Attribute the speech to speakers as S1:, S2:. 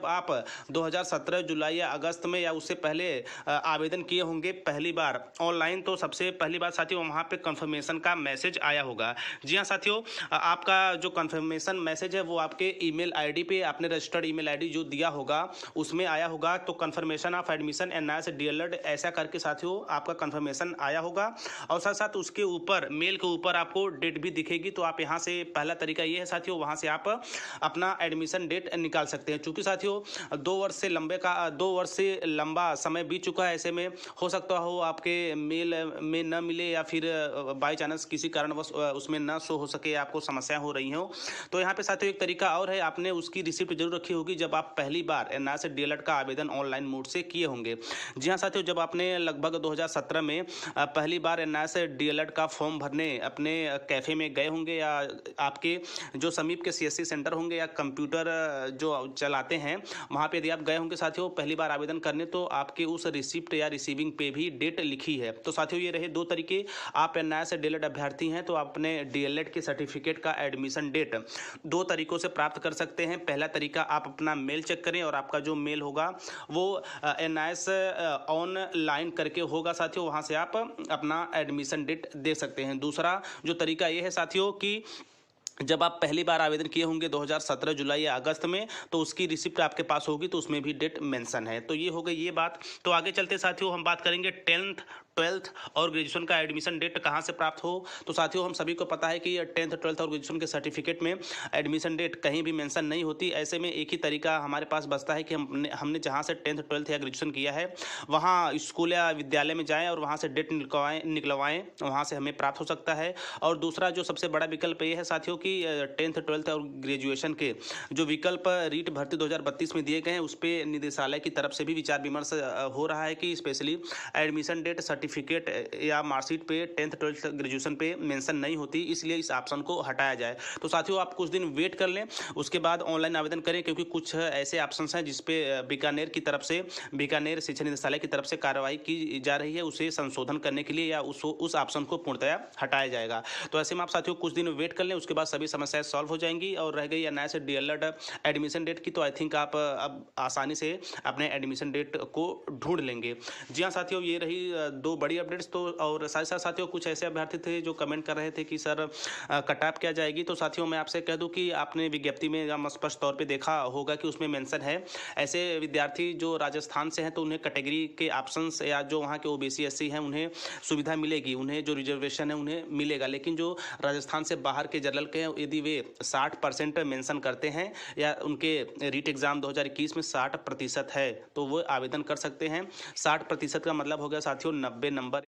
S1: आप 2017 जुलाई या अगस्त में या उससे पहले आवेदन किए होंगे पहली बार ऑनलाइन, तो सबसे पहली बात साथियों वहाँ पे कंफर्मेशन का मैसेज आया होगा। जी हाँ साथियों, आपका जो कंफर्मेशन मैसेज है वो आपके ईमेल आईडी पे, आपने रजिस्टर्ड ईमेल आईडी जो दिया होगा उसमें आया होगा। तो confirmation of admission NIS DElEd ऐसा करके साथियों आपका कंफर्मेशन आया होगा, और साथ साथ उसके ऊपर मेल के ऊपर आपको डेट भी दिखेगी। तो आप यहाँ से पहला तरीका ये है साथियों, वहाँ से आप अपना एडमिशन डेट निकाल सकते हैं। चूँकि साथियों 2 वर्ष से लंबा समय बीत चुका है, ऐसे में हो सकता हो आपके मेल में न मिले या फिर बाई चांस किसी कारणवश उसमें न शो हो सके, आपको समस्या हो रही हो। तो यहाँ पे साथियों एक तरीका और है, आपने उसकी रिसिप्ट जरूर रखी होगी जब आप पहली बार एनआईएस डीएलएड का आवेदन ऑनलाइन मोड से किए होंगे। जी हाँ साथियों, जब आपने लगभग 2017 में पहली बार एनआईएस डीएलएड का फॉर्म भरने अपने कैफ़े में गए होंगे, या आपके जो समीप के सीएससी सेंटर होंगे या कंप्यूटर जो चलाते हैं वहाँ पे यदि आप गए होंगे साथियों पहली बार आवेदन करने, तो आपके उस रिसिप्ट या रिसीविंग पे भी डेट लिखी है। तो साथियों ये रहे 2 तरीके, आप एनआईएस डीएलएड अभ्यर्थी हैं तो आप अपने डीएलएड के सर्टिफिकेट का एडमिशन डेट 2 तरीकों से प्राप्त कर सकते हैं। पहला तरीका, आप अपना मेल चेक करें और आपका जो मेल होगा वो एनआईएस ऑनलाइन करके होगा साथियों, वहाँ से आप अपना एडमिशन डेट दे सकते हैं। दूसरा जो तरीका ये है साथियों कि जब आप पहली बार आवेदन किए होंगे 2017 जुलाई या अगस्त में, तो उसकी रिसिप्ट आपके पास होगी, तो उसमें भी डेट मेंशन है। तो ये हो गई ये बात। तो आगे चलते साथियों हम बात करेंगे 10th 12th और ग्रेजुएशन का एडमिशन डेट कहाँ से प्राप्त हो। तो साथियों हम सभी को पता है कि 10th 12th और ग्रेजुएशन के सर्टिफिकेट में एडमिशन डेट कहीं भी मेंशन नहीं होती। ऐसे में एक ही तरीका हमारे पास बचता है कि हमने जहाँ से 10th 12th या ग्रेजुएशन किया है वहाँ स्कूल या विद्यालय में जाएँ और वहाँ से डेट निकलवाएँ, वहाँ से हमें प्राप्त हो सकता है। और दूसरा जो सबसे बड़ा विकल्प ये है साथियों कि 10th 12th और ग्रेजुएशन के जो विकल्प रीट भर्ती 2032 में दिए गए हैं, उस पर निदेशालय की तरफ से भी विचार विमर्श हो रहा है कि स्पेशली एडमिशन डेट सर्टिफिकेट या मार्कशीट पे 10th 12th ग्रेजुएशन पे मेंशन नहीं होती, इसलिए इस ऑप्शन को हटाया जाए। तो साथियों आप कुछ दिन वेट कर लें, उसके बाद ऑनलाइन आवेदन करें, क्योंकि कुछ ऐसे ऑप्शंस हैं जिसपे बीकानेर की तरफ से, बीकानेर शिक्षा निदेशालय की तरफ से कार्रवाई की जा रही है, उसे संशोधन करने के लिए या उस ऑप्शन को पूर्णतया हटाया जाएगा। तो ऐसे में आप साथियों कुछ दिन वेट कर लें, उसके बाद सभी समस्याएं सॉल्व हो जाएंगी। और रह गई एनआईएस डीएलएड एडमिशन डेट की, तो आई थिंक आप अब आसानी से अपने एडमिशन डेट को ढूंढ लेंगे। जी हाँ साथियों, ये रही 2 बड़ी अपडेट्स। तो और साथ साथ साथियों कुछ ऐसे अभ्यर्थी थे जो कमेंट कर रहे थे कि सर कट ऑफ क्या जाएगी। तो साथियों मैं आपसे कह दूं कि आपने विज्ञप्ति में या स्पष्ट तौर पे देखा होगा कि उसमें मेंशन है, ऐसे विद्यार्थी जो राजस्थान से हैं तो उन्हें कैटेगरी के ऑप्शंस या जो वहाँ के ओबीसी एससी हैं उन्हें सुविधा मिलेगी, उन्हें जो रिजर्वेशन है उन्हें मिलेगा। लेकिन जो राजस्थान से बाहर के जनरल के हैं, यदि वे 60% मेंशन करते हैं या उनके रीट एग्जाम 2021 में 60% है, तो वो आवेदन कर सकते हैं। 60% का मतलब हो गया साथियों 90 नंबर।